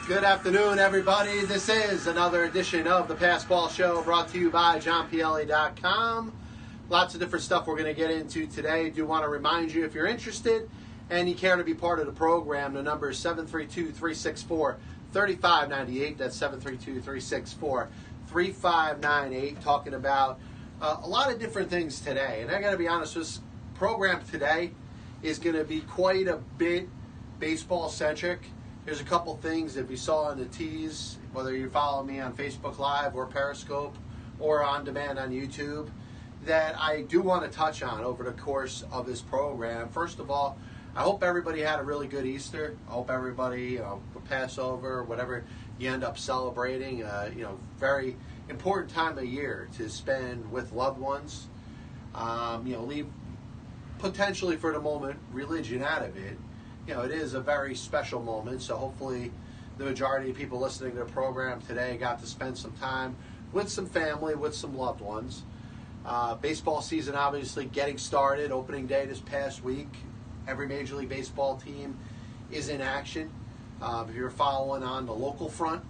Good afternoon, everybody. This is another edition of the Passball Show brought to you by JohnPielli.com. Lots of different stuff we're going to get into today. Do want to remind you, if you're interested and you care to be part of the program, the number is 732-364-3598. That's 732-364-3598. Talking about a lot of different things today. And I got to be honest, this program today is going to be quite a bit baseball-centric. There's a couple things that we saw in the tease, whether you follow me on Facebook Live or Periscope or on demand on YouTube, that I do want to touch on over the course of this program. First of all, I hope everybody had a really good Easter. I hope everybody, Passover, whatever you end up celebrating, very important time of year to spend with loved ones. Leave potentially for the moment religion out of it. It is a very special moment, so hopefully the majority of people listening to the program today got to spend some time with some family, with some loved ones. Baseball season obviously getting started, opening day this past week. Every Major League Baseball team is in action. If you're following on the local front,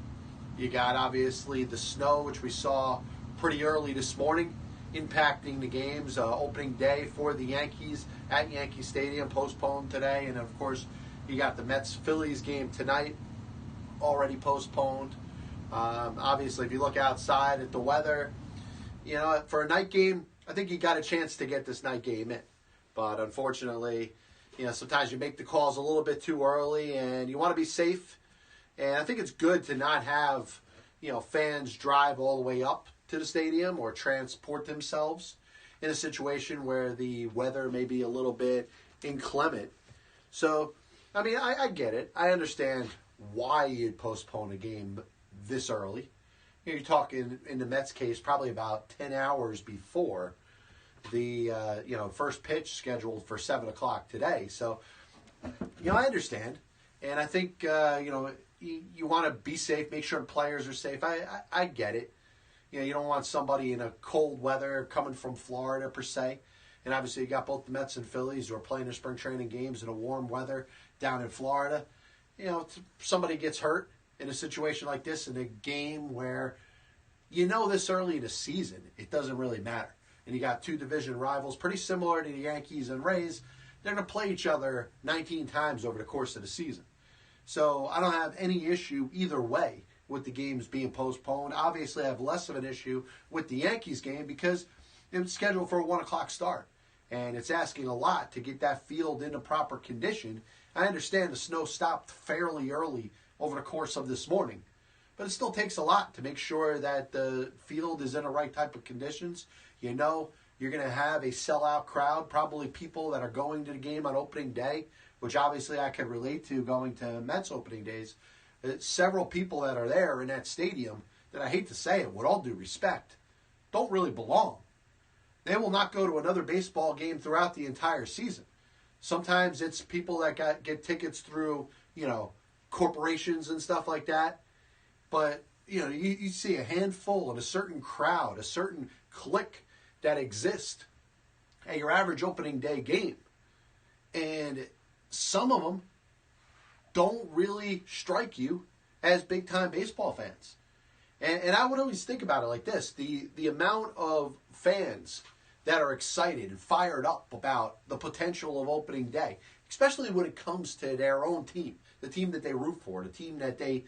you got obviously the snow, which we saw pretty early this morning, impacting the games. Opening day for the Yankees at Yankee Stadium postponed today, and of course you got the Mets-Phillies game tonight already postponed. Obviously, if you look outside at the weather, for a night game, I think you got a chance to get this night game in, but unfortunately, sometimes you make the calls a little bit too early, and you want to be safe. And I think it's good to not have fans drive all the way up to the stadium or transport themselves in a situation where the weather may be a little bit inclement. So, I get it. I understand why you'd postpone a game this early. You're talking, in the Mets case, probably about 10 hours before the first pitch scheduled for 7 o'clock today. So, I understand. And I think, you want to be safe, make sure the players are safe. I get it. You don't want somebody in a cold weather coming from Florida, per se. And obviously, you got both the Mets and Phillies who are playing their spring training games in a warm weather down in Florida. If somebody gets hurt in a situation like this, in a game where this early in the season, it doesn't really matter. And you got two division rivals, pretty similar to the Yankees and Rays. They're going to play each other 19 times over the course of the season. So I don't have any issue either way with the games being postponed. Obviously, I have less of an issue with the Yankees game because it was scheduled for a 1 o'clock start. And it's asking a lot to get that field into proper condition. I understand the snow stopped fairly early over the course of this morning. But it still takes a lot to make sure that the field is in the right type of conditions. You're going to have a sellout crowd, probably people that are going to the game on opening day, which obviously I can relate to going to Mets opening days. Several people that are there in that stadium that, I hate to say it, with all due respect, don't really belong. They will not go to another baseball game throughout the entire season. Sometimes it's people that get tickets through, corporations and stuff like that. But, you see a handful of a certain crowd, a certain clique that exists at your average opening day game. And some of them don't really strike you as big-time baseball fans. And I would always think about it like this. The amount of fans that are excited and fired up about the potential of opening day, especially when it comes to their own team, the team that they root for, the team that they,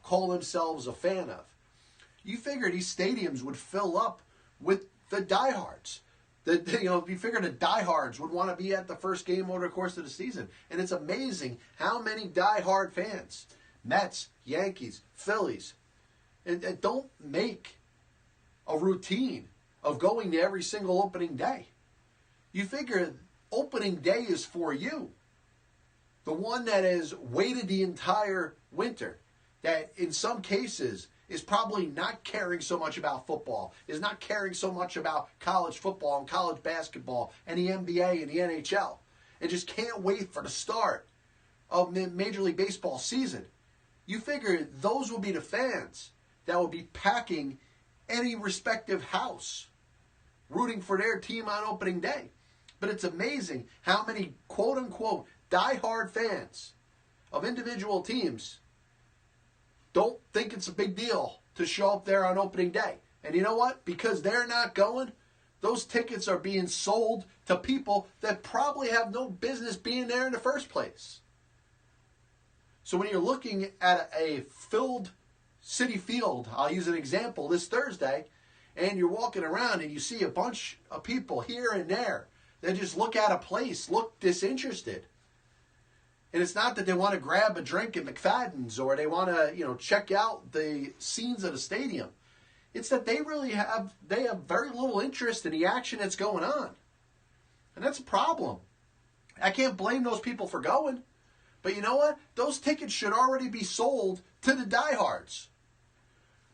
call themselves a fan of. You figure these stadiums would fill up with the diehards. You figure the diehards would want to be at the first game over the course of the season. And it's amazing how many diehard fans, Mets, Yankees, Phillies, and don't make a routine of going to every single opening day. You figure opening day is for you. The one that has waited the entire winter, that in some cases is probably not caring so much about football, is not caring so much about college football and college basketball and the NBA and the NHL, and just can't wait for the start of Major League Baseball season. You figure those will be the fans that will be packing any respective house, rooting for their team on opening day. But it's amazing how many quote-unquote diehard fans of individual teams don't think it's a big deal to show up there on opening day. And you know what? Because they're not going, those tickets are being sold to people that probably have no business being there in the first place. So when you're looking at a filled Citi Field, I'll use an example, this Thursday, and you're walking around and you see a bunch of people here and there that just look at a place, look disinterested. And it's not that they want to grab a drink at McFadden's or they want to, check out the scenes of the stadium. It's that they have very little interest in the action that's going on. And that's a problem. I can't blame those people for going. But you know what? Those tickets should already be sold to the diehards.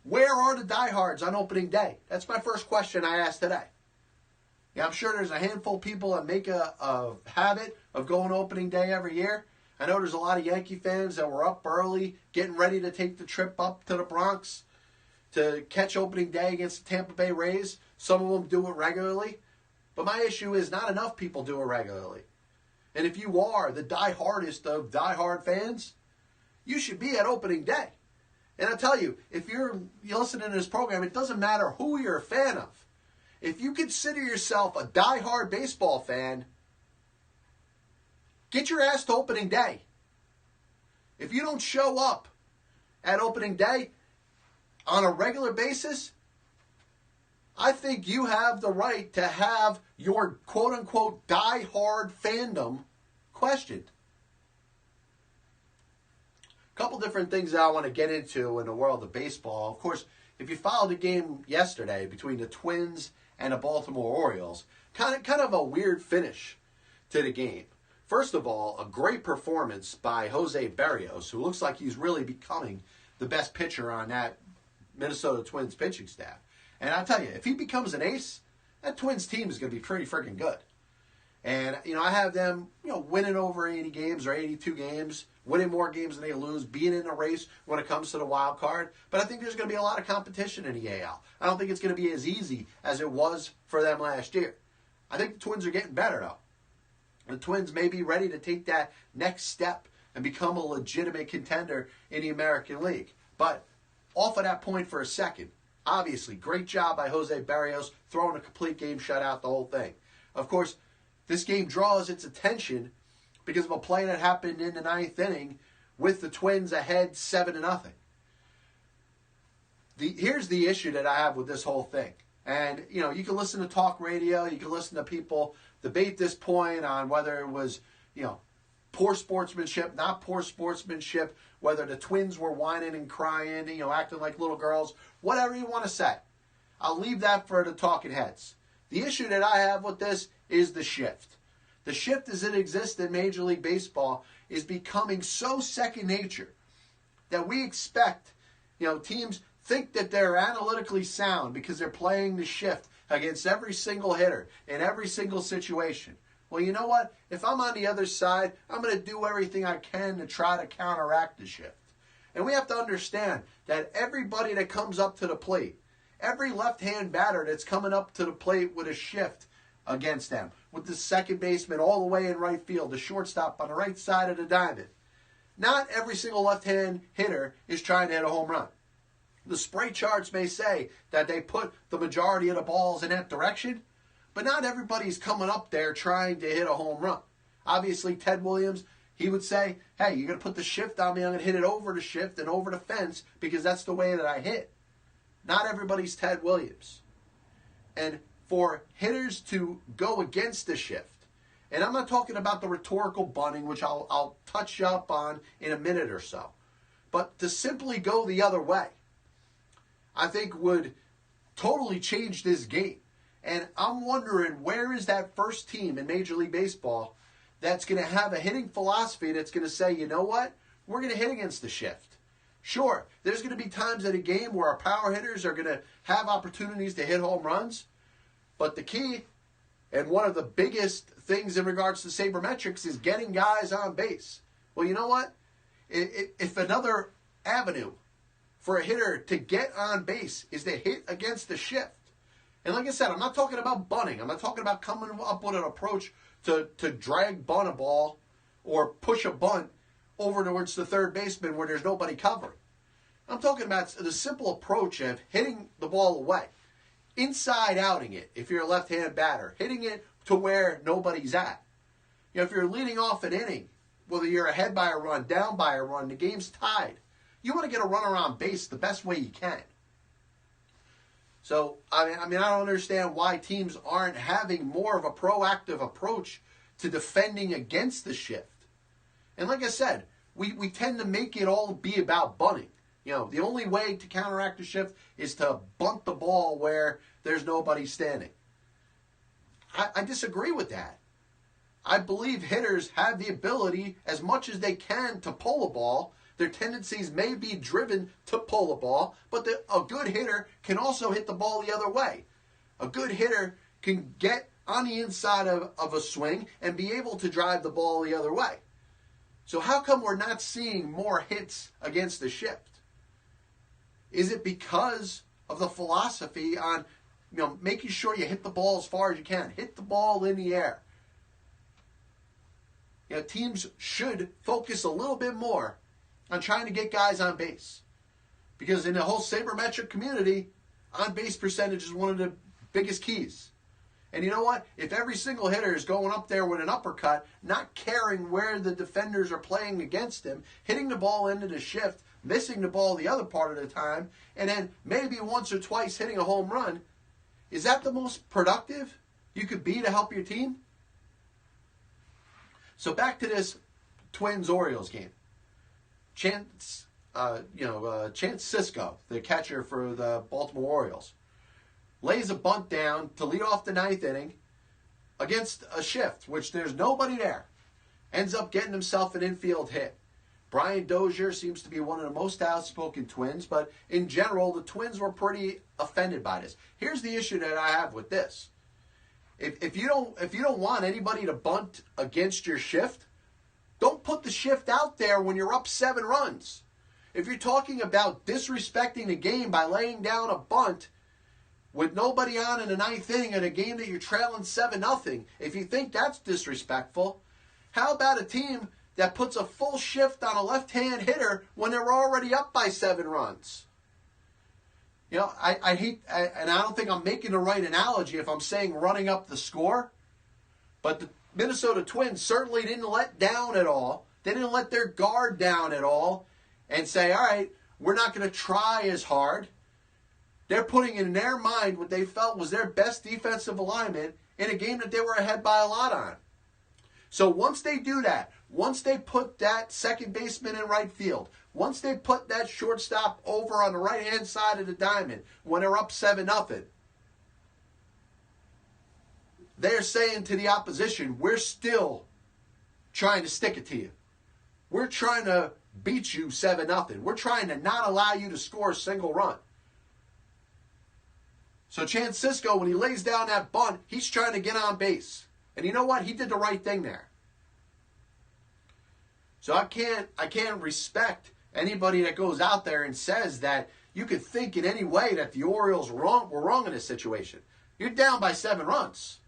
Where are the diehards on opening day? That's my first question I asked today. Yeah, I'm sure there's a handful of people that make a habit of going to opening day every year. I know there's a lot of Yankee fans that were up early, getting ready to take the trip up to the Bronx to catch opening day against the Tampa Bay Rays. Some of them do it regularly. But my issue is not enough people do it regularly. And if you are the diehardest of diehard fans, you should be at opening day. And I'll tell you, if you're listening to this program, it doesn't matter who you're a fan of. If you consider yourself a diehard baseball fan, get your ass to opening day. If you don't show up at opening day on a regular basis, I think you have the right to have your quote-unquote diehard fandom questioned. A couple different things that I want to get into in the world of baseball. Of course, if you followed the game yesterday between the Twins and the Baltimore Orioles, kind of a weird finish to the game. First of all, a great performance by Jose Berrios, who looks like he's really becoming the best pitcher on that Minnesota Twins pitching staff. And I'll tell you, if he becomes an ace, that Twins team is going to be pretty freaking good. And, I have them, winning over 80 games or 82 games, winning more games than they lose, being in a race when it comes to the wild card. But I think there's going to be a lot of competition in the AL. I don't think it's going to be as easy as it was for them last year. I think the Twins are getting better, though. The Twins may be ready to take that next step and become a legitimate contender in the American League. But off of that point for a second, obviously, great job by Jose Berrios, throwing a complete game shutout, the whole thing. Of course, this game draws its attention because of a play that happened in the ninth inning with the Twins ahead 7-0. Here's the issue that I have with this whole thing. And, you can listen to talk radio, you can listen to people debate this point on whether it was, poor sportsmanship, not poor sportsmanship, whether the Twins were whining and crying, acting like little girls, whatever you want to say. I'll leave that for the talking heads. The issue that I have with this is the shift. The shift as it exists in Major League Baseball is becoming so second nature that we expect, teams think that they're analytically sound because they're playing the shift against every single hitter in every single situation. Well, you know what? If I'm on the other side, I'm going to do everything I can to try to counteract the shift. And we have to understand that everybody that comes up to the plate, every left-hand batter that's coming up to the plate with a shift against them, with the second baseman all the way in right field, the shortstop on the right side of the diamond, not every single left-hand hitter is trying to hit a home run. The spray charts may say that they put the majority of the balls in that direction, but not everybody's coming up there trying to hit a home run. Obviously, Ted Williams, he would say, hey, you're going to put the shift on me, I'm going to hit it over the shift and over the fence because that's the way that I hit. Not everybody's Ted Williams. And for hitters to go against the shift, and I'm not talking about the rhetorical bunting, which I'll touch up on in a minute or so, but to simply go the other way, I think would totally change this game. And I'm wondering, where is that first team in Major League Baseball that's going to have a hitting philosophy that's going to say, you know what, we're going to hit against the shift. Sure, there's going to be times in a game where our power hitters are going to have opportunities to hit home runs, but the key, and one of the biggest things in regards to sabermetrics, is getting guys on base. Well, you know what? If another avenue for a hitter to get on base is to hit against the shift. And like I said, I'm not talking about bunting. I'm not talking about coming up with an approach to drag bunt a ball or push a bunt over towards the third baseman where there's nobody covering. I'm talking about the simple approach of hitting the ball away. Inside outing it, if you're a left-hand batter. Hitting it to where nobody's at. If you're leading off an inning, whether you're ahead by a run, down by a run, the game's tied, you want to get a runner on base the best way you can. So, I don't understand why teams aren't having more of a proactive approach to defending against the shift. And like I said, we tend to make it all be about bunting. The only way to counteract the shift is to bunt the ball where there's nobody standing. I disagree with that. I believe hitters have the ability, as much as they can, to pull a ball. Their tendencies may be driven to pull a ball, but a good hitter can also hit the ball the other way. A good hitter can get on the inside of a swing and be able to drive the ball the other way. So how come we're not seeing more hits against the shift? Is it because of the philosophy on making sure you hit the ball as far as you can? Hit the ball in the air. Teams should focus a little bit more on trying to get guys on base. Because in the whole sabermetric community, on-base percentage is one of the biggest keys. And you know what? If every single hitter is going up there with an uppercut, not caring where the defenders are playing against him, hitting the ball into the shift, missing the ball the other part of the time, and then maybe once or twice hitting a home run, is that the most productive you could be to help your team? So back to this Twins-Orioles game. Chance Sisco, the catcher for the Baltimore Orioles, lays a bunt down to lead off the ninth inning against a shift, which there's nobody there. Ends up getting himself an infield hit. Brian Dozier seems to be one of the most outspoken Twins, but in general, the Twins were pretty offended by this. Here's the issue that I have with this. If you don't want anybody to bunt against your shift, don't put the shift out there when you're up 7 runs. If you're talking about disrespecting the game by laying down a bunt with nobody on in the ninth inning in a game that you're trailing 7-0, if you think that's disrespectful, how about a team that puts a full shift on a left-hand hitter when they're already up by 7 runs? I hate, and I don't think I'm making the right analogy if I'm saying running up the score, but the Minnesota Twins certainly didn't let down at all. They didn't let their guard down at all and say, all right, we're not going to try as hard. They're putting in their mind what they felt was their best defensive alignment in a game that they were ahead by a lot on. So once they do that, once they put that second baseman in right field, once they put that shortstop over on the right-hand side of the diamond when they're up 7-0, they're saying to the opposition, we're still trying to stick it to you. We're trying to beat you 7-0. We're trying to not allow you to score a single run. So Chance Sisco, when he lays down that bunt, he's trying to get on base. And you know what? He did the right thing there. So I can't respect anybody that goes out there and says that you could think in any way that the Orioles were wrong in this situation. You're down by 7 runs.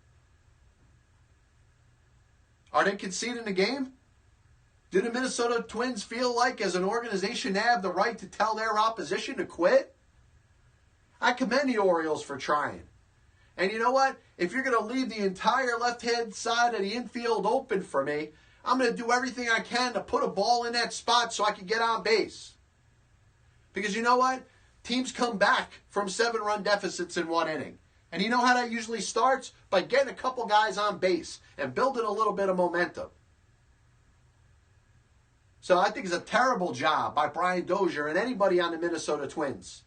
Are they conceding the game? Do the Minnesota Twins feel like, as an organization, they have the right to tell their opposition to quit? I commend the Orioles for trying. And you know what? If you're going to leave the entire left-hand side of the infield open for me, I'm going to do everything I can to put a ball in that spot so I can get on base. Because you know what? Teams come back from 7-run deficits in 1 inning. And you know how that usually starts? By getting a couple guys on base and building a little bit of momentum. So I think it's a terrible job by Brian Dozier and anybody on the Minnesota Twins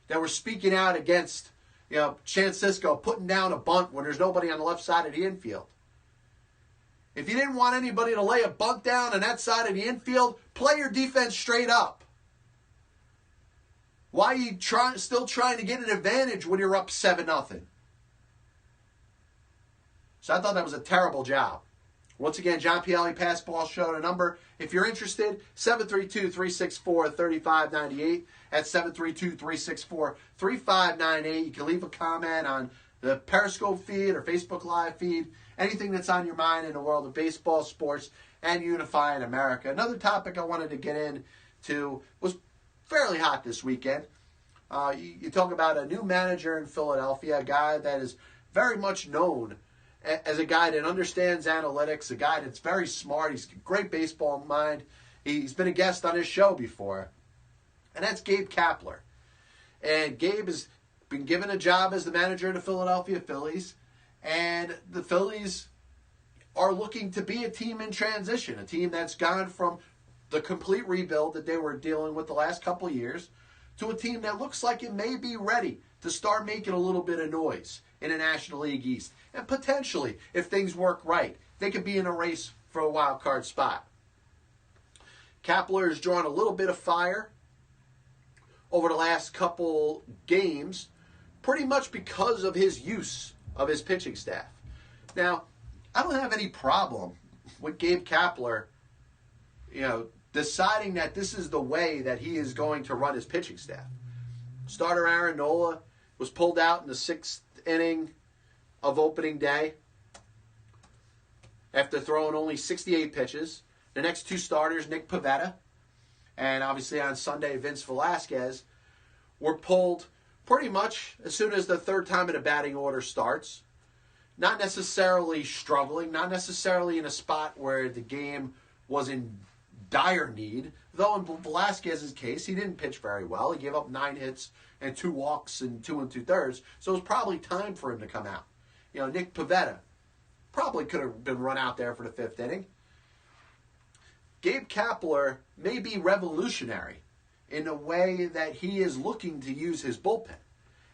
that were speaking out against, Chance Sisco putting down a bunt when there's nobody on the left side of the infield. If you didn't want anybody to lay a bunt down on that side of the infield, play your defense straight up. Why are you still trying to get an advantage when you're up 7-0? So I thought that was a terrible job. Once again, John Pielli, Pass Ball Show. The number, if you're interested, 732-364-3598. That's 732-364-3598. You can leave a comment on the Periscope feed or Facebook Live feed. Anything that's on your mind in the world of baseball, sports, and unifying America. Another topic I wanted to get into was fairly hot this weekend. You talk about a new manager in Philadelphia, a guy that is very much known as a guy that understands analytics, a guy that's very smart. He's a great baseball mind. He's been a guest on his show before. And that's Gabe Kapler. And Gabe has been given a job as the manager of the Philadelphia Phillies. And the Phillies are looking to be a team in transition, a team that's gone from the complete rebuild that they were dealing with the last couple of years to a team that looks like it may be ready to start making a little bit of noise in the National League East. And potentially, if things work right, they could be in a race for a wild card spot. Kapler has drawn a little bit of fire over the last couple games, pretty much because of his use of his pitching staff. Now, I don't have any problem with Gabe Kapler, deciding that this is the way that he is going to run his pitching staff. Starter Aaron Nola was pulled out in the 6th inning of opening day after throwing only 68 pitches. The next two starters, Nick Pivetta, and obviously on Sunday, Vince Velasquez, were pulled pretty much as soon as the third time in the batting order starts. Not necessarily struggling, not necessarily in a spot where the game was in dire need, though in Velasquez's case, he didn't pitch very well. He gave up 9 hits and 2 walks in 2 2/3, so it was probably time for him to come out. Nick Pivetta probably could have been run out there for the 5th inning. Gabe Kapler may be revolutionary in the way that he is looking to use his bullpen.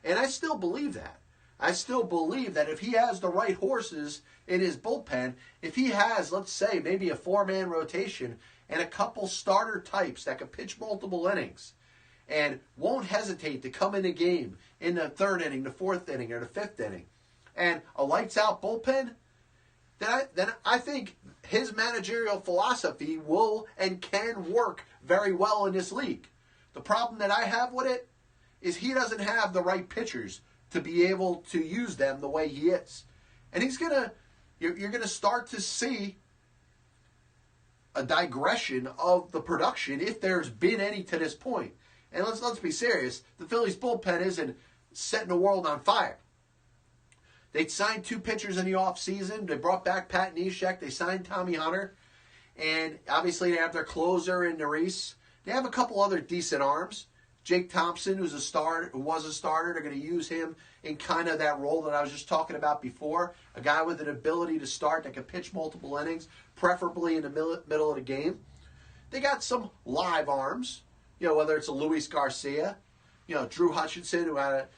And I still believe that. I still believe that if he has the right horses in his bullpen, if he has, let's say, maybe a 4-man rotation and a couple starter types that can pitch multiple innings and won't hesitate to come in the game in the 3rd inning, the 4th inning, or the 5th inning, and a lights-out bullpen, then I think his managerial philosophy will and can work very well in this league. The problem that I have with it is he doesn't have the right pitchers to be able to use them the way he is. And you're gonna start to see a digression of the production if there's been any to this point. And let's be serious, the Phillies bullpen isn't setting the world on fire. They signed 2 pitchers in the offseason. They brought back Pat Neshek. They signed Tommy Hunter. And obviously they have their closer in Neris. They have a couple other decent arms. Jake Thompson, who was a starter, they're going to use him in kind of that role that I was just talking about before. A guy with an ability to start that can pitch multiple innings, preferably in the middle of the game. They got some live arms, whether it's a Luis Garcia, Drew Hutchinson, who had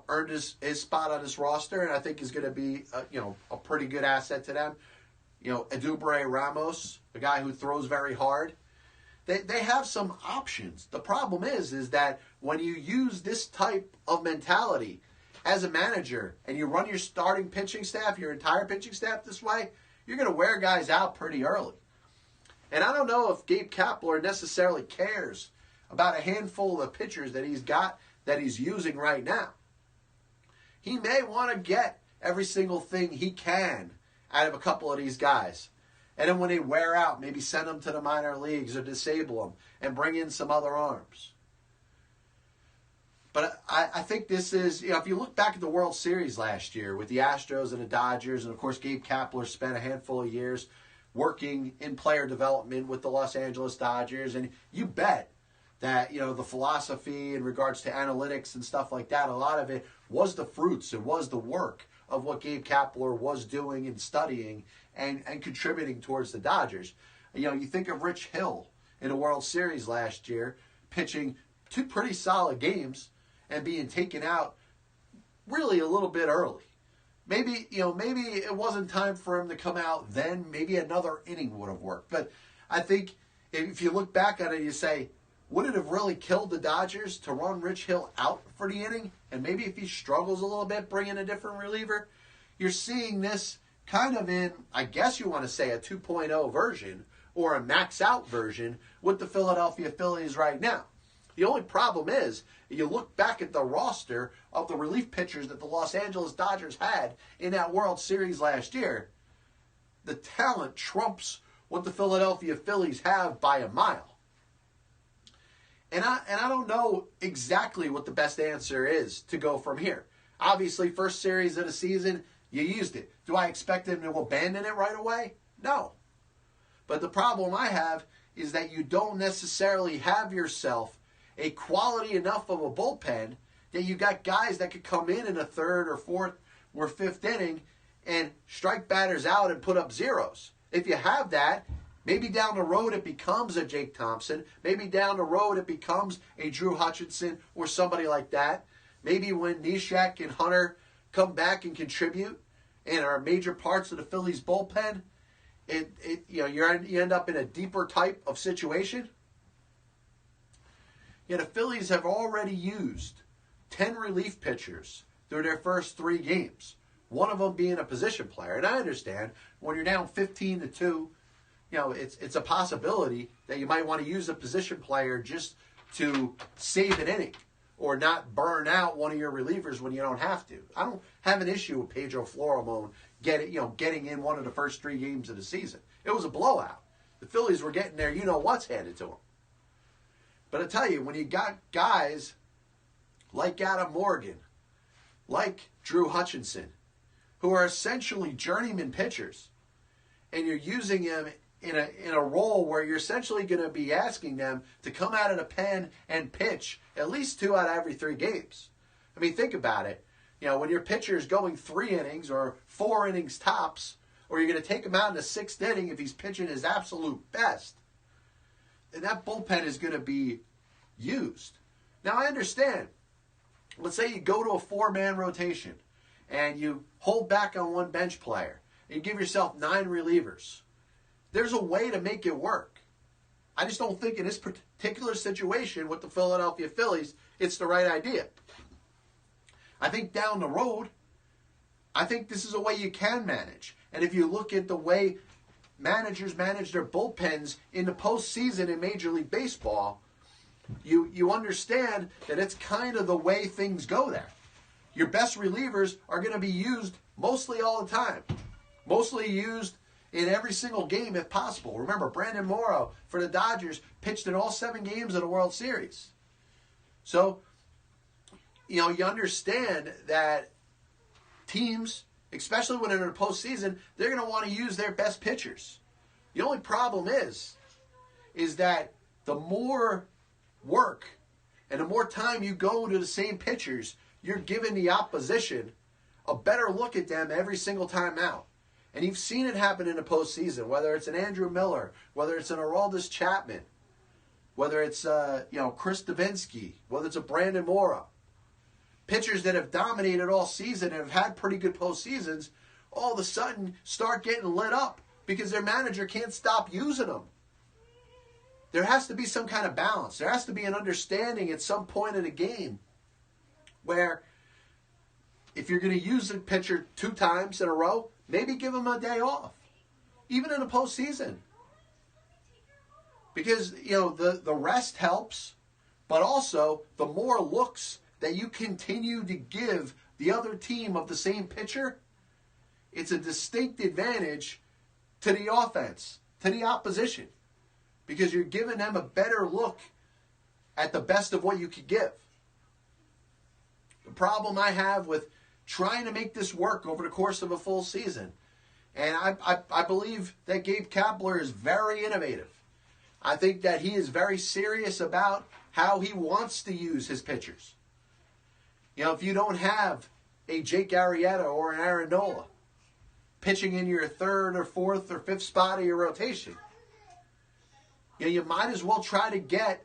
earned his spot on this roster, and I think is going to be a pretty good asset to them. Edubre Ramos, a guy who throws very hard. They have some options. The problem is that when you use this type of mentality as a manager and you run your starting pitching staff, your entire pitching staff this way, you're going to wear guys out pretty early. And I don't know if Gabe Kapler necessarily cares about a handful of pitchers that he's got that he's using right now. He may want to get every single thing he can out of a couple of these guys. And then when they wear out, maybe send them to the minor leagues or disable them and bring in some other arms. But I think this is, if you look back at the World Series last year with the Astros and the Dodgers, and of course Gabe Kapler spent a handful of years working in player development with the Los Angeles Dodgers, and you bet that, the philosophy in regards to analytics and stuff like that, a lot of it was the fruits, it was the work of what Gabe Kapler was doing and studying and contributing towards the Dodgers. You think of Rich Hill in the World Series last year, pitching 2 pretty solid games and being taken out really a little bit early. Maybe it wasn't time for him to come out then. Maybe another inning would have worked. But I think if you look back at it, you say, would it have really killed the Dodgers to run Rich Hill out for the inning? And maybe if he struggles a little bit, bring in a different reliever? You're seeing this kind of in, I guess you want to say, a 2.0 version or a max out version with the Philadelphia Phillies right now. The only problem is, you look back at the roster of the relief pitchers that the Los Angeles Dodgers had in that World Series last year, the talent trumps what the Philadelphia Phillies have by a mile. And I don't know exactly what the best answer is to go from here. Obviously, first series of the season, you used it. Do I expect them to abandon it right away? No. But the problem I have is that you don't necessarily have yourself a quality enough of a bullpen that you got guys that could come in a third or fourth or fifth inning and strike batters out and put up zeros. If you have that, maybe down the road it becomes a Jake Thompson. Maybe down the road it becomes a Drew Hutchinson or somebody like that. Maybe when Neshek and Hunter come back and contribute and are major parts of the Phillies bullpen, you end up in a deeper type of situation. The Phillies have already used 10 relief pitchers through their first 3 games. One of them being a position player. And I understand when you're down 15-2, it's a possibility that you might want to use a position player just to save an inning or not burn out one of your relievers when you don't have to. I don't have an issue with Pedro Florimon getting in one of the first 3 games of the season. It was a blowout. The Phillies were getting their what's handed to them. But I tell you, when you got guys like Adam Morgan, like Drew Hutchinson, who are essentially journeyman pitchers, and you're using them in a role where you're essentially going to be asking them to come out of the pen and pitch at least 2 out of every 3 games. I mean, think about it. When your pitcher is going 3 innings or 4 innings tops, or you're going to take him out in the 6th inning if he's pitching his absolute best, then that bullpen is going to be used. Now, I understand. Let's say you go to a 4-man rotation and you hold back on 1 bench player and you give yourself 9 relievers. There's a way to make it work. I just don't think in this particular situation with the Philadelphia Phillies, it's the right idea. I think down the road, I think this is a way you can manage. And if you look at the way managers manage their bullpens in the postseason in Major League Baseball, you understand that it's kind of the way things go there. Your best relievers are going to be used mostly all the time. Mostly used in every single game if possible. Remember, Brandon Morrow for the Dodgers pitched in all 7 games of the World Series. So, you understand that teams, especially when they're in the postseason, they're going to want to use their best pitchers. The only problem is that the more work and the more time you go to the same pitchers, you're giving the opposition a better look at them every single time out. And you've seen it happen in the postseason, whether it's an Andrew Miller, whether it's an Aroldis Chapman, whether it's Chris Davinsky, whether it's a Brandon Morrow. Pitchers that have dominated all season and have had pretty good postseasons, all of a sudden start getting lit up because their manager can't stop using them. There has to be some kind of balance. There has to be an understanding at some point in the game where if you're going to use a pitcher 2 times in a row, maybe give him a day off, even in the postseason. Because, the rest helps, but also the more looks that you continue to give the other team of the same pitcher, it's a distinct advantage to the offense, to the opposition, because you're giving them a better look at the best of what you could give. The problem I have with trying to make this work over the course of a full season, and I believe that Gabe Kapler is very innovative. I think that he is very serious about how he wants to use his pitchers. If you don't have a Jake Arrieta or an Aaron Nola pitching in your 3rd or 4th or 5th spot of your rotation, you might as well try to get,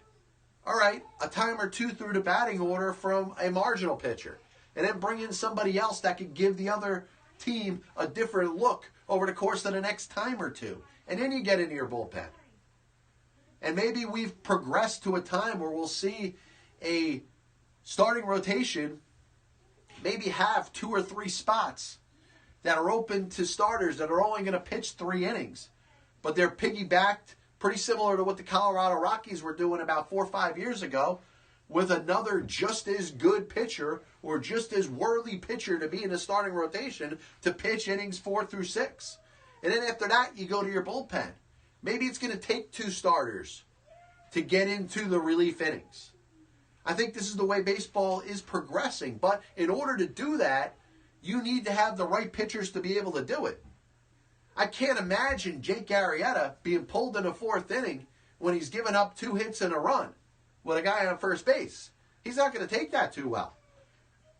a time or 2 through the batting order from a marginal pitcher. And then bring in somebody else that could give the other team a different look over the course of the next time or 2. And then you get into your bullpen. And maybe we've progressed to a time where we'll see a starting rotation maybe have 2 or 3 spots that are open to starters that are only going to pitch 3 innings. But they're piggybacked pretty similar to what the Colorado Rockies were doing about 4 or 5 years ago with another just as good pitcher or just as worthy pitcher to be in the starting rotation to pitch innings 4 through 6. And then after that, you go to your bullpen. Maybe it's going to take 2 starters to get into the relief innings. I think this is the way baseball is progressing. But in order to do that, you need to have the right pitchers to be able to do it. I can't imagine Jake Arrieta being pulled in the fourth inning when he's given up 2 hits and a run with a guy on first base. He's not going to take that too well.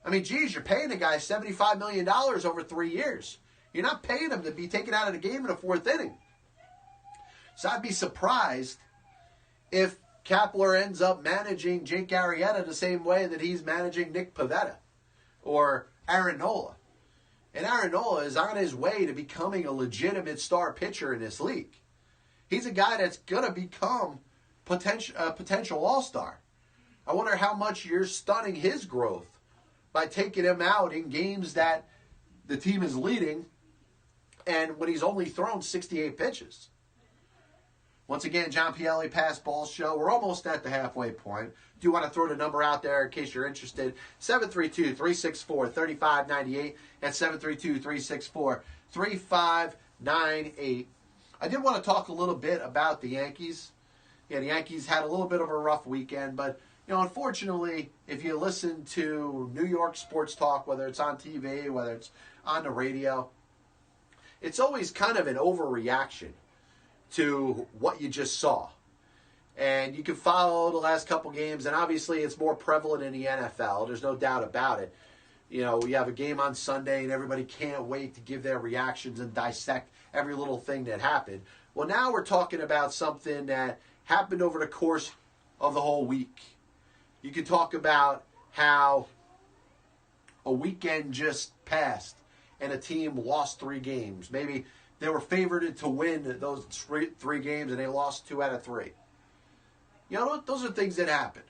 I mean, geez, you're paying the guy $75 million over 3 years. You're not paying him to be taken out of the game in the fourth inning. So I'd be surprised if Kapler ends up managing Jake Arrieta the same way that he's managing Nick Pivetta or Aaron Nola. And Aaron Nola is on his way to becoming a legitimate star pitcher in this league. He's a guy that's going to become a potential all-star. I wonder how much you're stunning his growth by taking him out in games that the team is leading and when he's only thrown 68 pitches. Once again, John Pielli, Pass Ball Show. We're almost at the halfway point. Do you want to throw the number out there in case you're interested? 732-364-3598 and 732-364-3598. I did want to talk a little bit about the Yankees. Yeah, the Yankees had a little bit of a rough weekend, but unfortunately, if you listen to New York sports talk, whether it's on TV, whether it's on the radio, it's always kind of an overreaction to what you just saw. And you can follow the last couple games, and obviously it's more prevalent in the NFL. There's no doubt about it. We have a game on Sunday, and everybody can't wait to give their reactions and dissect every little thing that happened. Well, now we're talking about something that happened over the course of the whole week. You can talk about how a weekend just passed and a team lost 3 games. Maybe they were favored to win those 3 games and they lost 2 out of 3. Those are things that happen.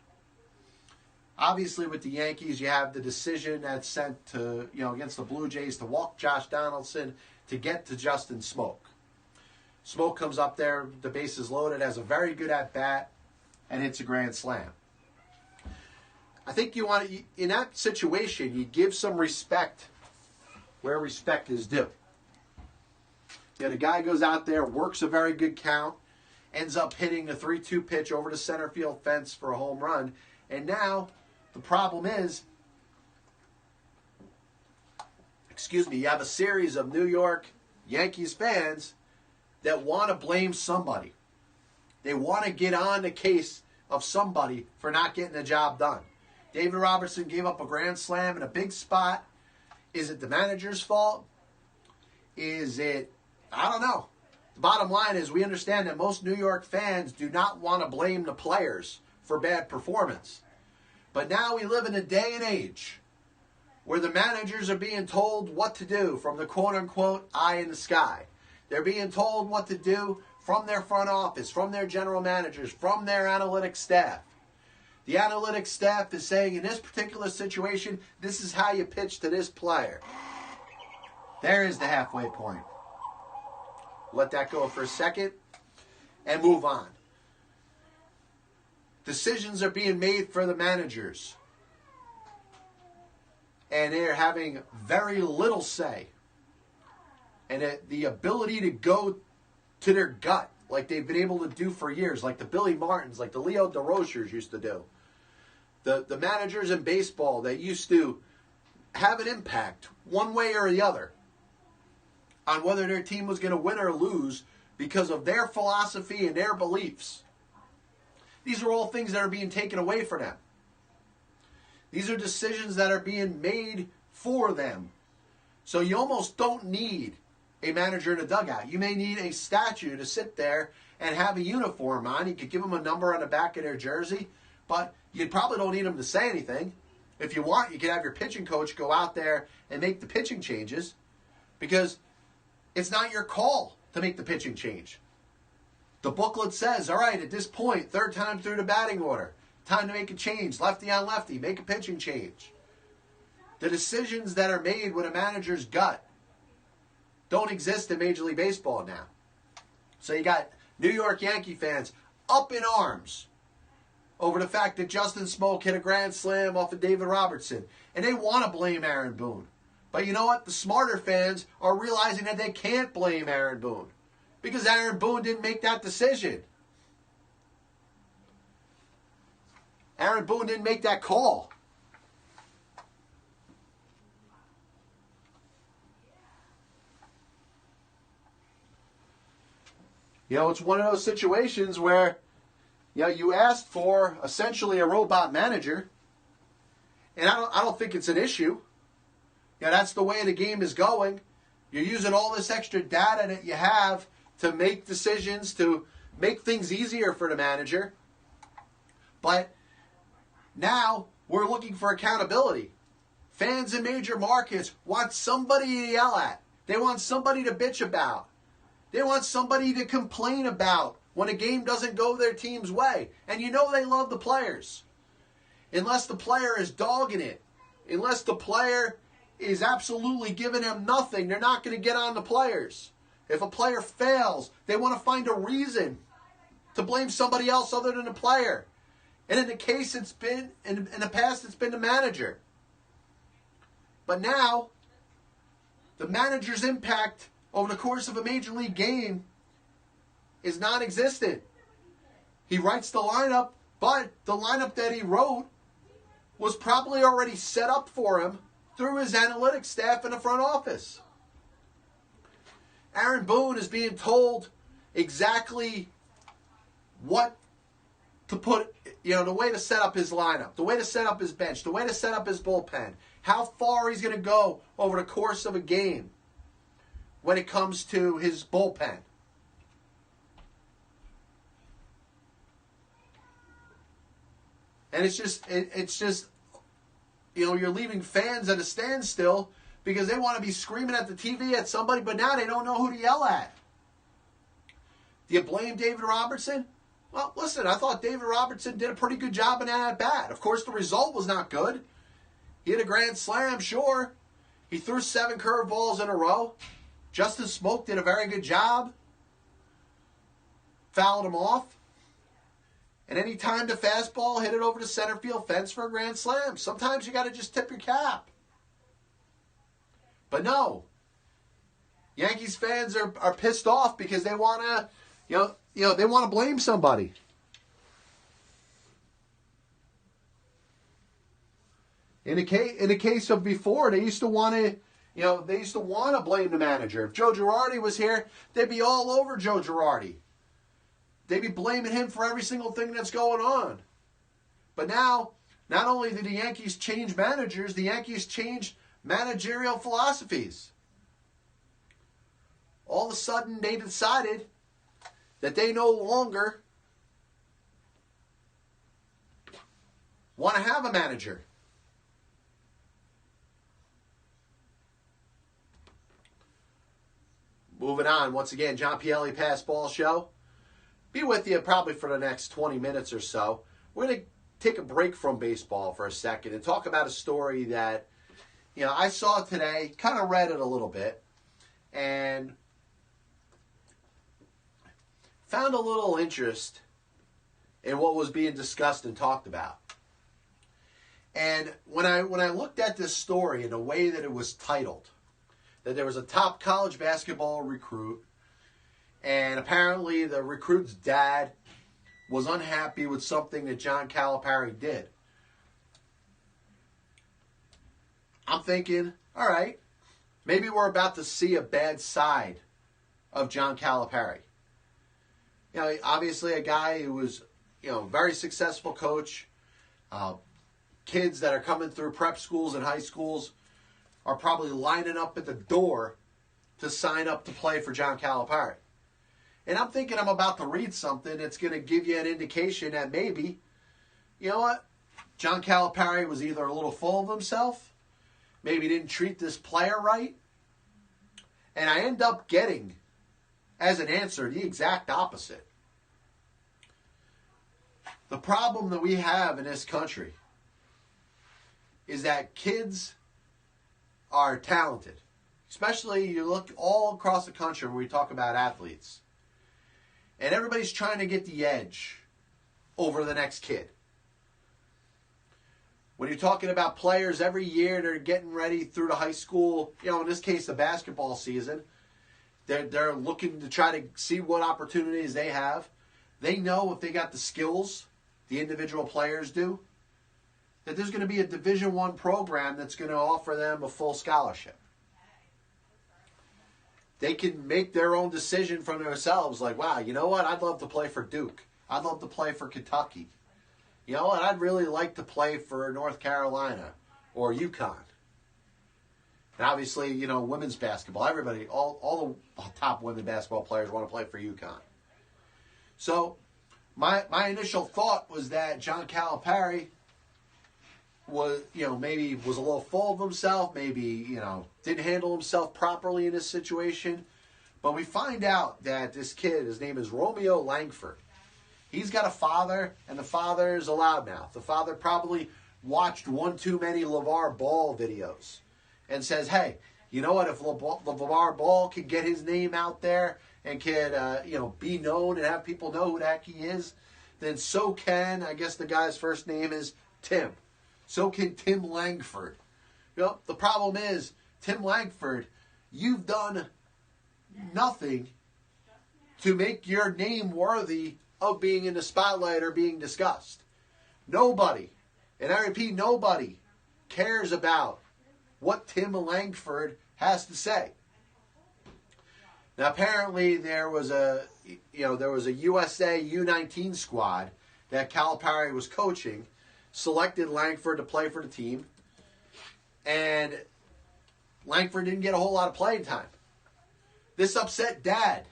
Obviously, with the Yankees, you have the decision that's sent to, against the Blue Jays to walk Josh Donaldson to get to Justin Smoak. Smoak comes up there, the bases loaded, has a very good at-bat, and hits a grand slam. I think in that situation, you give some respect where respect is due. The guy goes out there, works a very good count, ends up hitting the 3-2 pitch over the center field fence for a home run, and now the problem is, you have a series of New York Yankees fans that want to blame somebody. They want to get on the case of somebody for not getting the job done. David Robertson gave up a grand slam in a big spot. Is it the manager's fault? Is it, I don't know. The bottom line is we understand that most New York fans do not want to blame the players for bad performance. But now we live in a day and age where the managers are being told what to do from the quote-unquote eye in the sky. They're being told what to do from their front office, from their general managers, from their analytics staff. The analytics staff is saying, in this particular situation, this is how you pitch to this player. There is the halfway point. Let that go for a second and move on. Decisions are being made for the managers. And they're having very little say. And the ability to go to their gut, like they've been able to do for years, like the Billy Martins, like the Leo DeRochers used to do. The managers in baseball that used to have an impact one way or the other on whether their team was going to win or lose because of their philosophy and their beliefs. These are all things that are being taken away from them. These are decisions that are being made for them. So you almost don't need a manager in a dugout. You may need a statue to sit there and have a uniform on. You could give them a number on the back of their jersey, but you probably don't need them to say anything. If you want, you could have your pitching coach go out there and make the pitching changes because it's not your call to make the pitching change. The booklet says, all right, at this point, 3rd time through the batting order, time to make a change. Lefty on lefty, make a pitching change. The decisions that are made with a manager's gut don't exist in Major League Baseball now. So you got New York Yankee fans up in arms over the fact that Justin Smoak hit a grand slam off of David Robertson. And they want to blame Aaron Boone. But you know what? The smarter fans are realizing that they can't blame Aaron Boone because Aaron Boone didn't make that decision. Aaron Boone didn't make that call. It's one of those situations where, you asked for essentially a robot manager, and I don't think it's an issue. That's the way the game is going. You're using all this extra data that you have to make decisions, to make things easier for the manager. But now we're looking for accountability. Fans in major markets want somebody to yell at. They want somebody to bitch about. They want somebody to complain about when a game doesn't go their team's way. And they love the players. Unless the player is dogging it, unless the player is absolutely giving them nothing, they're not going to get on the players. If a player fails, they want to find a reason to blame somebody else other than the player. And in the case in the past, it's been the manager. But now, the manager's impact over the course of a major league game is non-existent. He writes the lineup, but the lineup that he wrote was probably already set up for him through his analytics staff in the front office. Aaron Boone is being told exactly what to put, the way to set up his lineup, the way to set up his bench, the way to set up his bullpen, how far he's going to go over the course of a game when it comes to his bullpen. And it's just, you're leaving fans at a standstill because they want to be screaming at the TV at somebody, but now they don't know who to yell at. Do you blame David Robertson? Well, listen, I thought David Robertson did a pretty good job in that at bat. Of course, the result was not good. He hit a grand slam, sure. He threw 7 curveballs in a row. Justin Smoke did a very good job. Fouled him off. And any time the fastball hit it over the center field fence for a grand slam. Sometimes you got to just tip your cap. But no. Yankees fans are pissed off because they want to, they want to blame somebody. In the case of before, they used to want to blame the manager. If Joe Girardi was here, they'd be all over Joe Girardi. They'd be blaming him for every single thing that's going on. But now, not only did the Yankees change managers, the Yankees changed managerial philosophies. All of a sudden, they decided that they no longer want to have a manager. Moving on, once again, John Pielli Pass Ball Show. Be with you probably for the next 20 minutes or so. We're going to take a break from baseball for a second and talk about a story that, I saw today, kind of read it a little bit, and found a little interest in what was being discussed and talked about. And when I looked at this story and the way that it was titled, that there was a top college basketball recruit, and apparently the recruit's dad was unhappy with something that John Calipari did. I'm thinking, all right, maybe we're about to see a bad side of John Calipari. Obviously a guy who was, very successful coach. Kids that are coming through prep schools and high schools are probably lining up at the door to sign up to play for John Calipari. And I'm thinking I'm about to read something that's going to give you an indication that maybe, John Calipari was either a little full of himself, maybe didn't treat this player right, and I end up getting, as an answer, the exact opposite. The problem that we have in this country is that kids are talented. Especially, you look all across the country when we talk about athletes. And everybody's trying to get the edge over the next kid. When you're talking about players every year, they're getting ready through the high school, in this case, the basketball season. They're looking to try to see what opportunities they have. They know if they got the skills, the individual players do, that there's going to be a Division I program that's going to offer them a full scholarship. They can make their own decision from themselves, like, wow, you know what? I'd love to play for Duke. I'd love to play for Kentucky. You know what? I'd really like to play for North Carolina or UConn. And obviously, you know, women's basketball, everybody, all the top women basketball players want to play for UConn. So my initial thought was that John Calipari was, you know, maybe was a little full of himself, maybe, you know, didn't handle himself properly in this situation. But we find out that this kid, his name is Romeo Langford. He's got a father, and the father is a loudmouth. The father probably watched one too many LeVar Ball videos and says, hey, you know what, if LeVar Ball could get his name out there and can, you know, be known and have people know who the heck he is, then so can, I guess the guy's first name is Tim. So can Tim Langford. You know, the problem is, Tim Langford, you've done nothing to make your name worthy of being in the spotlight or being discussed. Nobody, and I repeat, nobody cares about what Tim Langford has to say. Now, apparently, there was a USA U19 squad that Calipari was coaching, selected Langford to play for the team, and Langford didn't get a whole lot of playing time. This upset Dad.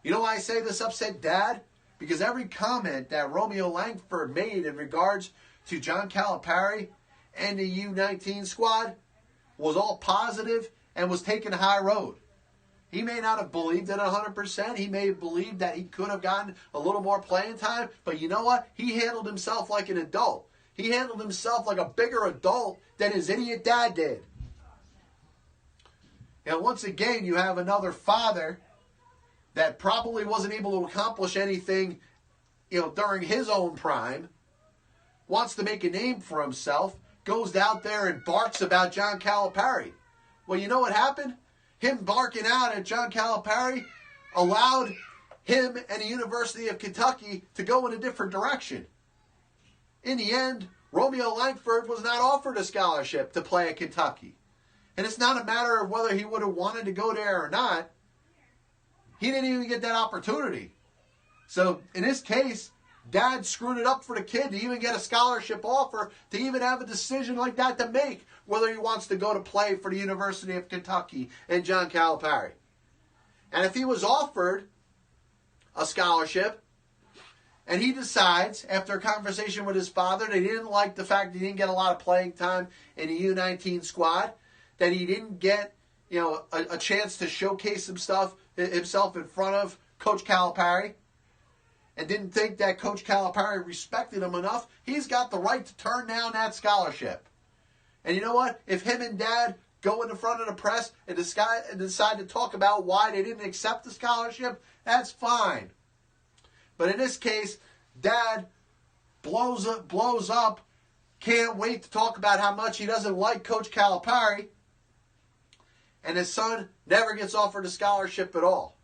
You know why I say this upset Dad? Because every comment that Romeo Langford made in regards to John Calipari and the U19 squad was all positive and was taking a high road. He may not have believed it 100%. He may have believed that he could have gotten a little more playing time. But you know what? He handled himself like an adult. He handled himself like a bigger adult than his idiot dad did. And once again, you have another father that probably wasn't able to accomplish anything, you know, during his own prime, wants to make a name for himself, goes out there and barks about John Calipari. Well, you know what happened? Him barking out at John Calipari allowed him and the University of Kentucky to go in a different direction. In the end, Romeo Langford was not offered a scholarship to play at Kentucky. And it's not a matter of whether he would have wanted to go there or not. He didn't even get that opportunity. So, in this case, Dad screwed it up for the kid to even get a scholarship offer, to even have a decision like that to make, whether he wants to go to play for the University of Kentucky and John Calipari. And if he was offered a scholarship, and he decides, after a conversation with his father, that he didn't like the fact that he didn't get a lot of playing time in the U19 squad, that he didn't get, you know, a chance to showcase himself in front of Coach Calipari, and didn't think that Coach Calipari respected him enough, he's got the right to turn down that scholarship. And you know what? If him and Dad go in the front of the press and decide to talk about why they didn't accept the scholarship, that's fine. But in this case, Dad blows up, can't wait to talk about how much he doesn't like Coach Calipari, and his son never gets offered a scholarship at all.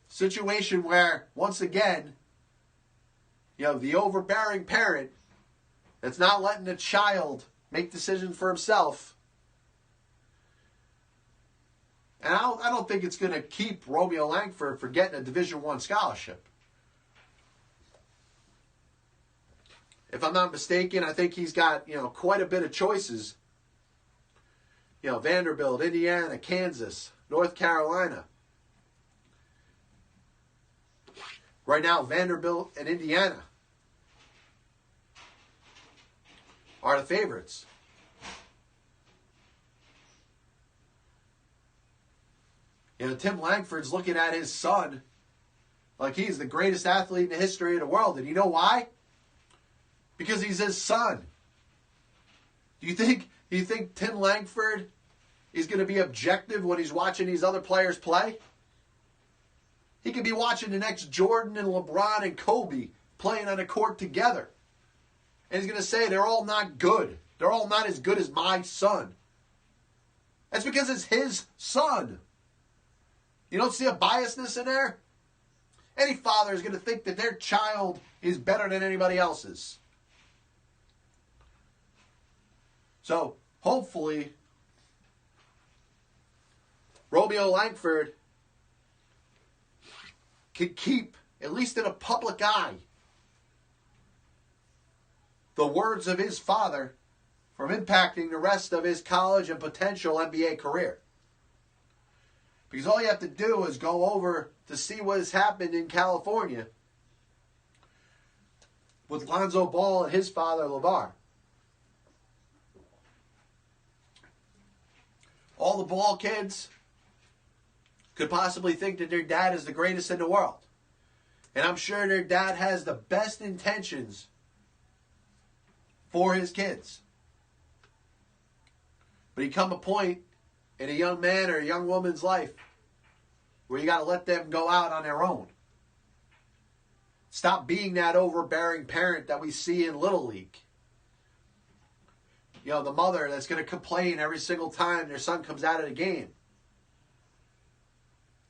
Situation where, once again, you know, the overbearing parent that's not letting the child make decisions for himself. And I don't think it's going to keep Romeo Langford from getting a Division I scholarship. If I'm not mistaken, I think he's got, you know, quite a bit of choices. You know, Vanderbilt, Indiana, Kansas, North Carolina. Right now, Vanderbilt and Indiana are the favorites. You know, Tim Langford's looking at his son like he's the greatest athlete in the history of the world. And you know why? Because he's his son. Do you think Tim Langford is going to be objective when he's watching these other players play? He could be watching the next Jordan and LeBron and Kobe playing on a court together. And he's going to say they're all not good. They're all not as good as my son. That's because it's his son. You don't see a biasness in there? Any father is going to think that their child is better than anybody else's. So, hopefully, Romeo Langford can keep, at least in a public eye, the words of his father from impacting the rest of his college and potential NBA career. Because all you have to do is go over to see what has happened in California with Lonzo Ball and his father, LeVar. All the Ball kids could possibly think that their dad is the greatest in the world. And I'm sure their dad has the best intentions for his kids. But you come a point in a young man or a young woman's life where you got to let them go out on their own. Stop being that overbearing parent that we see in Little League. You know, the mother that's going to complain every single time their son comes out of the game,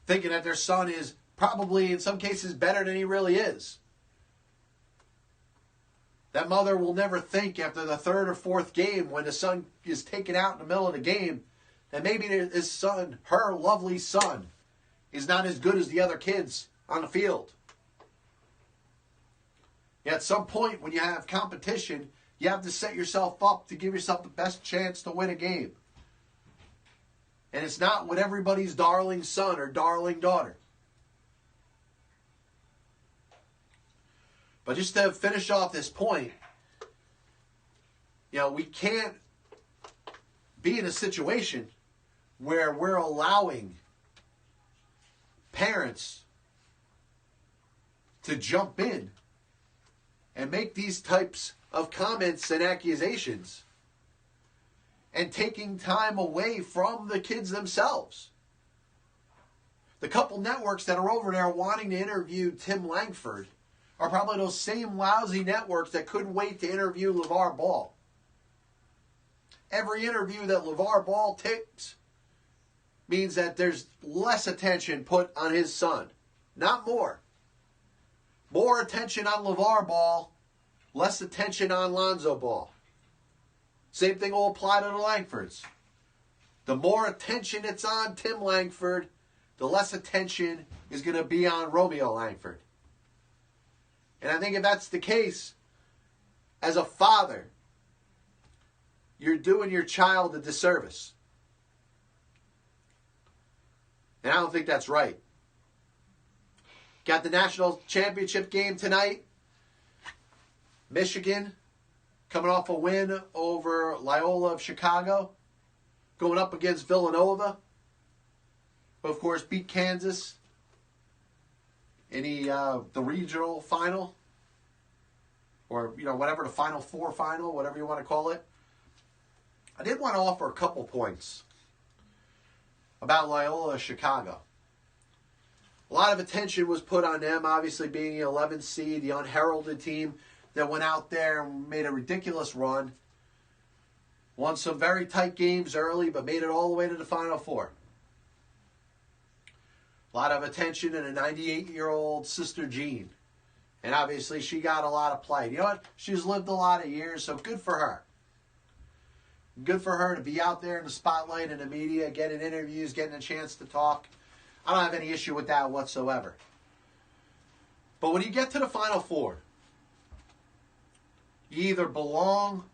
thinking that their son is probably, in some cases, better than he really is. That mother will never think after the third or fourth game, when the son is taken out in the middle of the game, that maybe his son, her lovely son, is not as good as the other kids on the field. Yeah, at some point when you have competition, you have to set yourself up to give yourself the best chance to win a game. And it's not with everybody's darling son or darling daughter. But just to finish off this point, you know, we can't be in a situation where we're allowing parents to jump in and make these types of comments and accusations and taking time away from the kids themselves. The couple networks that are over there wanting to interview Tim Langford are probably those same lousy networks that couldn't wait to interview LeVar Ball. Every interview that LeVar Ball takes means that there's less attention put on his son, not more. More attention on LeVar Ball, less attention on Lonzo Ball. Same thing will apply to the Langfords. The more attention it's on Tim Langford, the less attention is going to be on Romeo Langford. And I think if that's the case, as a father, you're doing your child a disservice. And I don't think that's right. Got the national championship game tonight. Michigan coming off a win over Loyola of Chicago, going up against Villanova, who of course beat Kansas in the regional final, or whatever, the Final Four final, whatever you want to call it. I did want to offer a couple points about Loyola of Chicago. A lot of attention was put on them, obviously being the 11th seed, the unheralded team that went out there and made a ridiculous run. Won some very tight games early, but made it all the way to the Final Four. A lot of attention and a 98-year-old Sister Jean. And obviously she got a lot of play. You know what? She's lived a lot of years, so good for her. Good for her to be out there in the spotlight and the media, getting interviews, getting a chance to talk. I don't have any issue with that whatsoever. But when you get to the Final Four, you either belong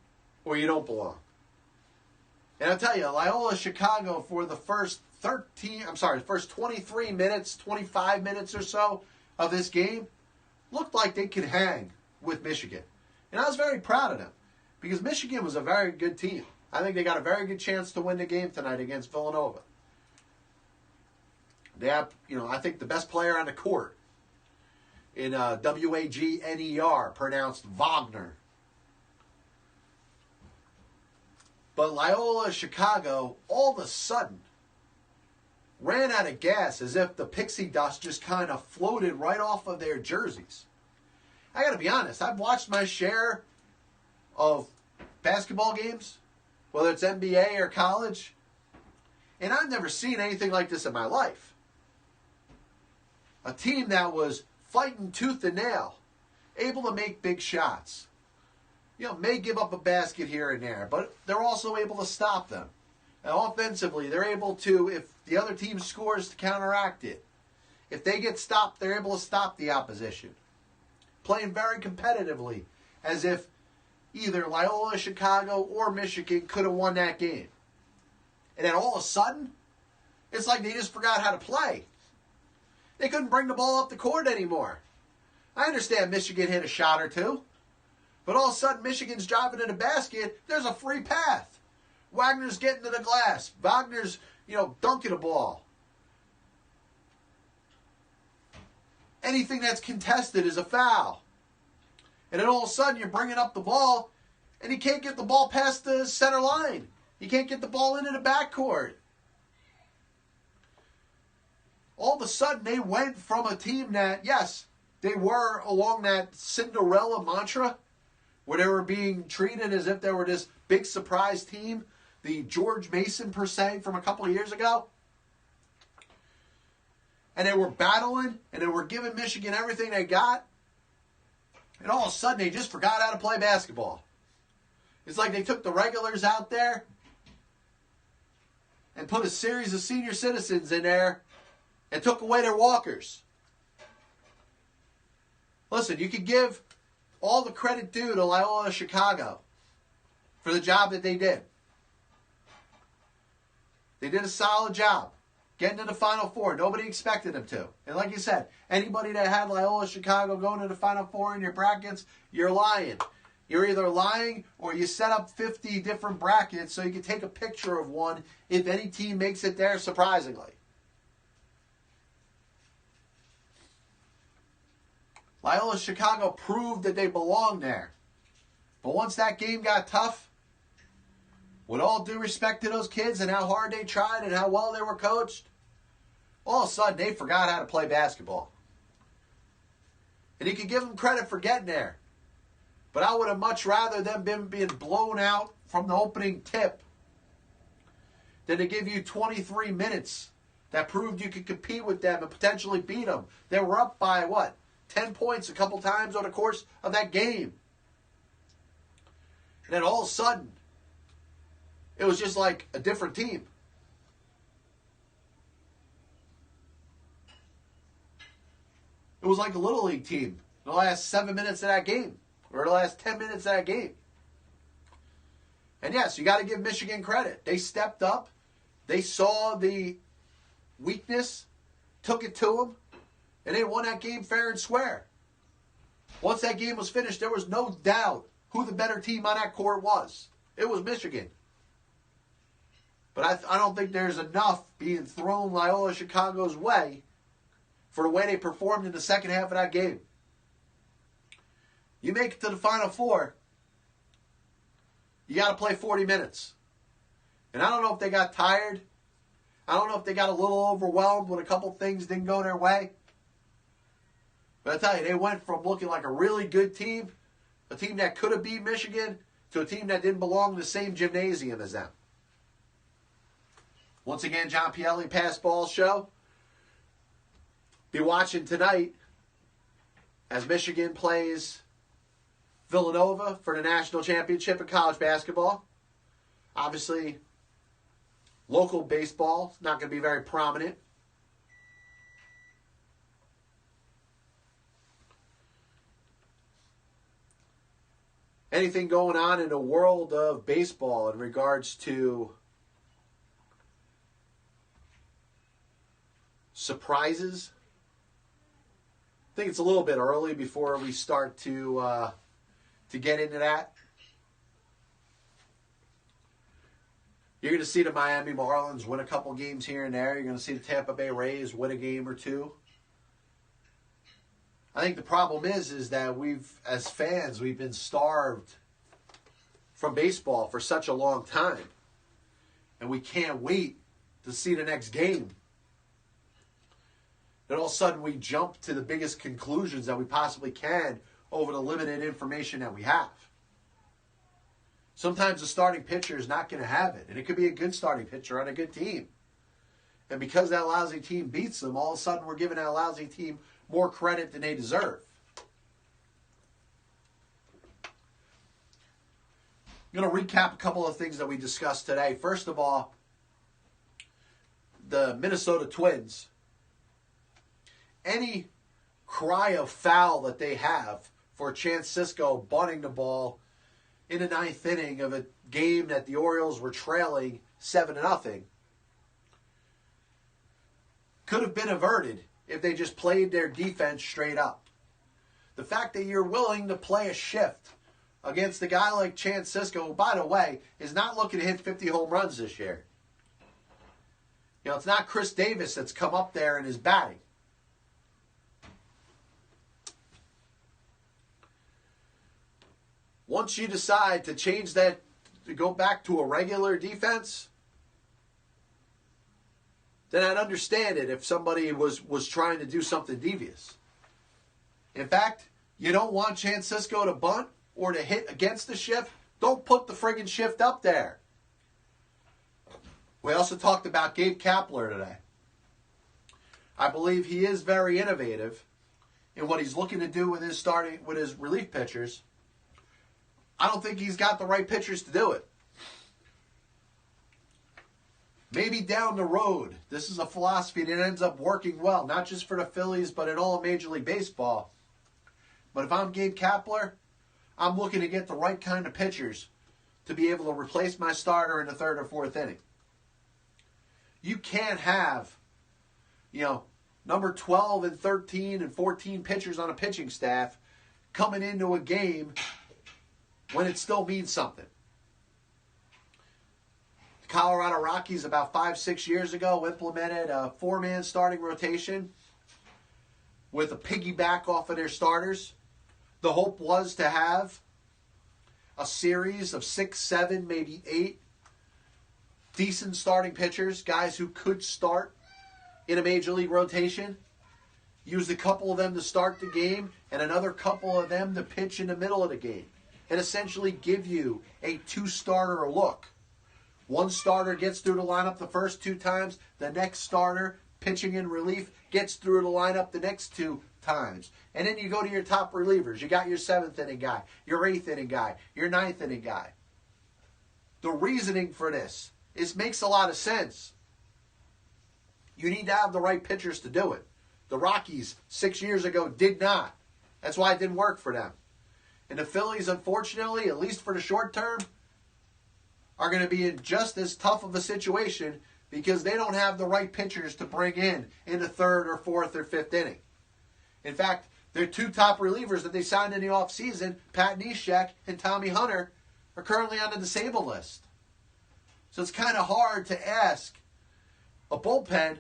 or you don't belong. And I'll tell you, Loyola Chicago for the first 23 minutes, 25 minutes or so of this game looked like they could hang with Michigan. And I was very proud of them because Michigan was a very good team. I think they got a very good chance to win the game tonight against Villanova. They have, I think the best player on the court in Wagner, pronounced Wagner. But Loyola Chicago, all of a sudden, ran out of gas as if the pixie dust just kind of floated right off of their jerseys. I got to be honest, I've watched my share of basketball games, whether it's NBA or college, and I've never seen anything like this in my life. A team that was fighting tooth and nail, able to make big shots. May give up a basket here and there, but they're also able to stop them. And offensively, they're able to, if the other team scores, to counteract it. If they get stopped, they're able to stop the opposition. Playing very competitively, as if either Loyola of Chicago or Michigan could have won that game. And then all of a sudden, it's like they just forgot how to play. They couldn't bring the ball up the court anymore. I understand Michigan hit a shot or two, but all of a sudden Michigan's driving to the basket, there's a free path. Wagner's getting to the glass. Wagner's, dunking a ball. Anything that's contested is a foul. And then all of a sudden you're bringing up the ball and you can't get the ball past the center line. You can't get the ball into the backcourt. All of a sudden they went from a team that, yes, they were along that Cinderella mantra where they were being treated as if they were this big surprise team, the George Mason per se from a couple of years ago. And they were battling and they were giving Michigan everything they got. And all of a sudden they just forgot how to play basketball. It's like they took the regulars out there and put a series of senior citizens in there and took away their walkers. Listen, you could give all the credit due to Loyola of Chicago for the job that they did. They did a solid job getting to the Final Four. Nobody expected them to. And like you said, anybody that had Loyola of Chicago going to the Final Four in your brackets, you're lying. You're either lying or you set up 50 different brackets so you can take a picture of one if any team makes it there, surprisingly. Loyola Chicago proved that they belonged there. But once that game got tough, with all due respect to those kids and how hard they tried and how well they were coached, all of a sudden they forgot how to play basketball. And you can give them credit for getting there. But I would have much rather them been being blown out from the opening tip than to give you 23 minutes that proved you could compete with them and potentially beat them. They were up by, 10 points a couple times over the course of that game. And then all of a sudden, it was just like a different team. It was like a Little League team in the last 7 minutes of that game, or the last 10 minutes of that game. And yes, you got to give Michigan credit. They stepped up. They saw the weakness, took it to them, and they won that game fair and square. Once that game was finished, there was no doubt who the better team on that court was. It was Michigan. But I don't think there's enough being thrown Loyola Chicago's way for the way they performed in the second half of that game. You make it to the Final Four, you got to play 40 minutes. And I don't know if they got tired. I don't know if they got a little overwhelmed when a couple things didn't go their way. But I tell you, they went from looking like a really good team, a team that could have beat Michigan, to a team that didn't belong in the same gymnasium as them. Once again, John Pielli, Pass Ball Show. Be watching tonight as Michigan plays Villanova for the national championship in college basketball. Obviously, local baseball is not going to be very prominent. Anything going on in the world of baseball in regards to surprises? I think it's a little bit early before we start to get into that. You're going to see the Miami Marlins win a couple games here and there. You're going to see the Tampa Bay Rays win a game or two. I think the problem is that as fans, we've been starved from baseball for such a long time. And we can't wait to see the next game. Then all of a sudden we jump to the biggest conclusions that we possibly can over the limited information that we have. Sometimes the starting pitcher is not going to have it. And it could be a good starting pitcher on a good team. And because that lousy team beats them, all of a sudden we're giving that lousy team more credit than they deserve. I'm going to recap a couple of things that we discussed today. First of all, the Minnesota Twins. Any cry of foul that they have for Chance Sisco bunting the ball in the ninth inning of a game that the Orioles were trailing 7-0 could have been averted if they just played their defense straight up. The fact that you're willing to play a shift against a guy like Chance Sisco, who, by the way, is not looking to hit 50 home runs this year. You know, it's not Chris Davis that's come up there and is batting. Once you decide to change that, to go back to a regular defense, then I'd understand it if somebody was trying to do something devious. In fact, you don't want Chance Sisco to bunt or to hit against the shift. Don't put the friggin' shift up there. We also talked about Gabe Kapler today. I believe he is very innovative in what he's looking to do with his relief pitchers. I don't think he's got the right pitchers to do it. Maybe down the road, this is a philosophy that ends up working well, not just for the Phillies, but in all of Major League Baseball. But if I'm Gabe Kapler, I'm looking to get the right kind of pitchers to be able to replace my starter in the third or fourth inning. You can't have, number 12 and 13 and 14 pitchers on a pitching staff coming into a game when it still means something. The Colorado Rockies about 5-6 years ago implemented a 4-man starting rotation with a piggyback off of their starters. The hope was to have a series of 6, 7, maybe 8 decent starting pitchers, guys who could start in a major league rotation. Use a couple of them to start the game and another couple of them to pitch in the middle of the game. And essentially give you a 2-starter look. One starter gets through the lineup the first 2 times. The next starter, pitching in relief, gets through the lineup the next 2 times. And then you go to your top relievers. You got your 7th inning guy, your 8th inning guy, your 9th inning guy. The reasoning for this makes a lot of sense. You need to have the right pitchers to do it. The Rockies 6 years ago did not. That's why it didn't work for them. And the Phillies, unfortunately, at least for the short term, are going to be in just as tough of a situation because they don't have the right pitchers to bring in the third or fourth or fifth inning. In fact, their 2 top relievers that they signed in the offseason, Pat Neshek and Tommy Hunter, are currently on the disabled list. So it's kind of hard to ask a bullpen,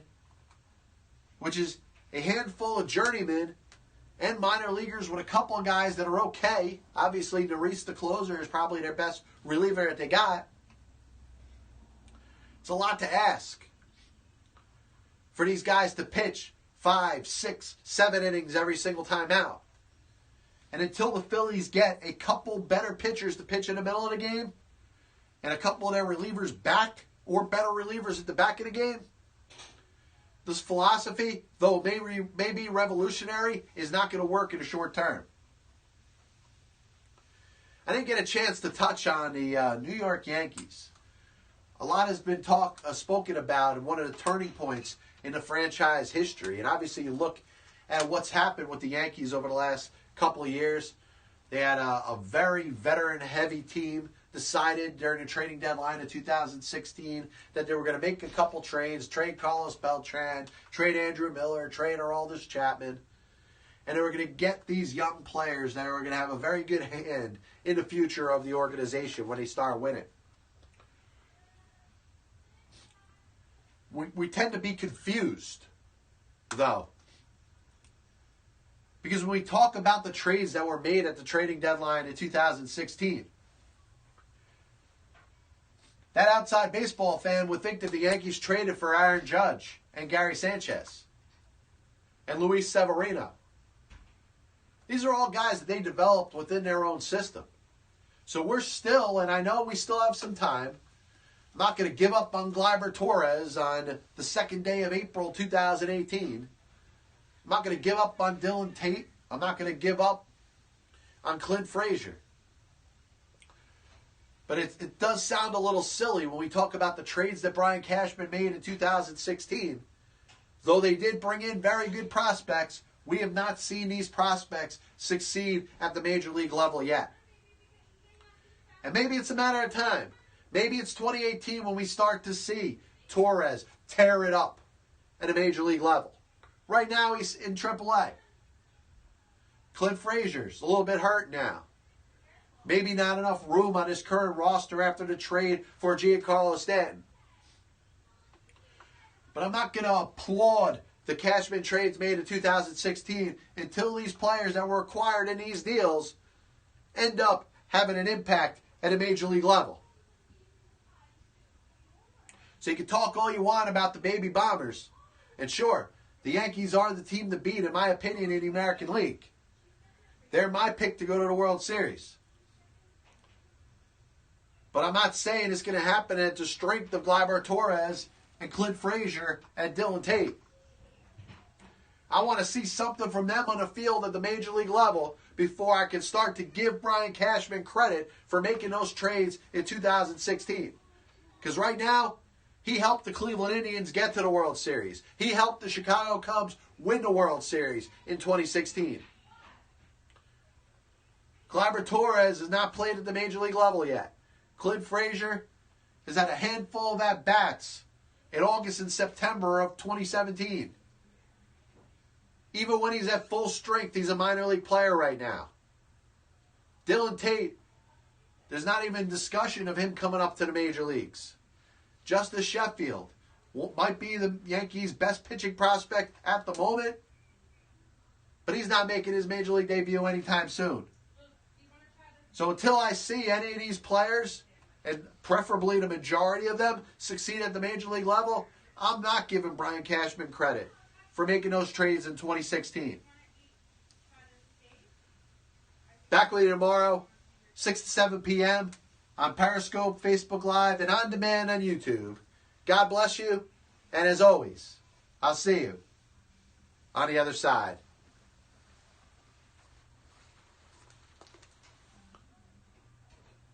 which is a handful of journeymen and minor leaguers with a couple of guys that are okay. Obviously, Neris, the closer, is probably their best reliever that they got. It's a lot to ask for these guys to pitch 5, 6, 7 innings every single time out. And until the Phillies get a couple better pitchers to pitch in the middle of the game and a couple of their relievers back or better relievers at the back of the game, this philosophy, though it may be revolutionary, is not going to work in the short term. I didn't get a chance to touch on the New York Yankees. A lot has been spoken about and one of the turning points in the franchise history. And obviously you look at what's happened with the Yankees over the last couple of years. They had a very veteran-heavy team. Decided during the trading deadline of 2016 that they were going to make a couple trades, trade Carlos Beltran, trade Andrew Miller, trade Aroldis Chapman, and they were going to get these young players that are going to have a very good hand in the future of the organization when they start winning. We tend to be confused, though, because when we talk about the trades that were made at the trading deadline in 2016, that outside baseball fan would think that the Yankees traded for Aaron Judge and Gary Sanchez and Luis Severino. These are all guys that they developed within their own system. So we're still, and I know we still have some time, I'm not going to give up on Gleyber Torres on the 2nd day of April 2018. I'm not going to give up on Dylan Tate. I'm not going to give up on Clint Frazier. But it does sound a little silly when we talk about the trades that Brian Cashman made in 2016. Though they did bring in very good prospects, we have not seen these prospects succeed at the major league level yet. And maybe it's a matter of time. Maybe it's 2018 when we start to see Torres tear it up at a major league level. Right now he's in AAA. Clint Frazier's a little bit hurt now. Maybe not enough room on his current roster after the trade for Giancarlo Stanton. But I'm not going to applaud the Cashman trades made in 2016 until these players that were acquired in these deals end up having an impact at a major league level. So you can talk all you want about the baby Bombers. And sure, the Yankees are the team to beat, in my opinion, in the American League. They're my pick to go to the World Series. But I'm not saying it's going to happen at the strength of Gleyber Torres and Clint Frazier and Dylan Tate. I want to see something from them on the field at the major league level before I can start to give Brian Cashman credit for making those trades in 2016. Because right now, he helped the Cleveland Indians get to the World Series. He helped the Chicago Cubs win the World Series in 2016. Gleyber Torres has not played at the major league level yet. Clint Frazier has had a handful of at-bats in August and September of 2017. Even when he's at full strength, he's a minor league player right now. Dylan Tate, there's not even discussion of him coming up to the major leagues. Justice Sheffield might be the Yankees' best pitching prospect at the moment, but he's not making his major league debut anytime soon. So until I see any of these players, and preferably the majority of them, succeed at the major league level, I'm not giving Brian Cashman credit for making those trades in 2016. Back with you tomorrow, 6 to 7 p.m. on Periscope, Facebook Live, and on demand on YouTube. God bless you, and as always, I'll see you on the other side.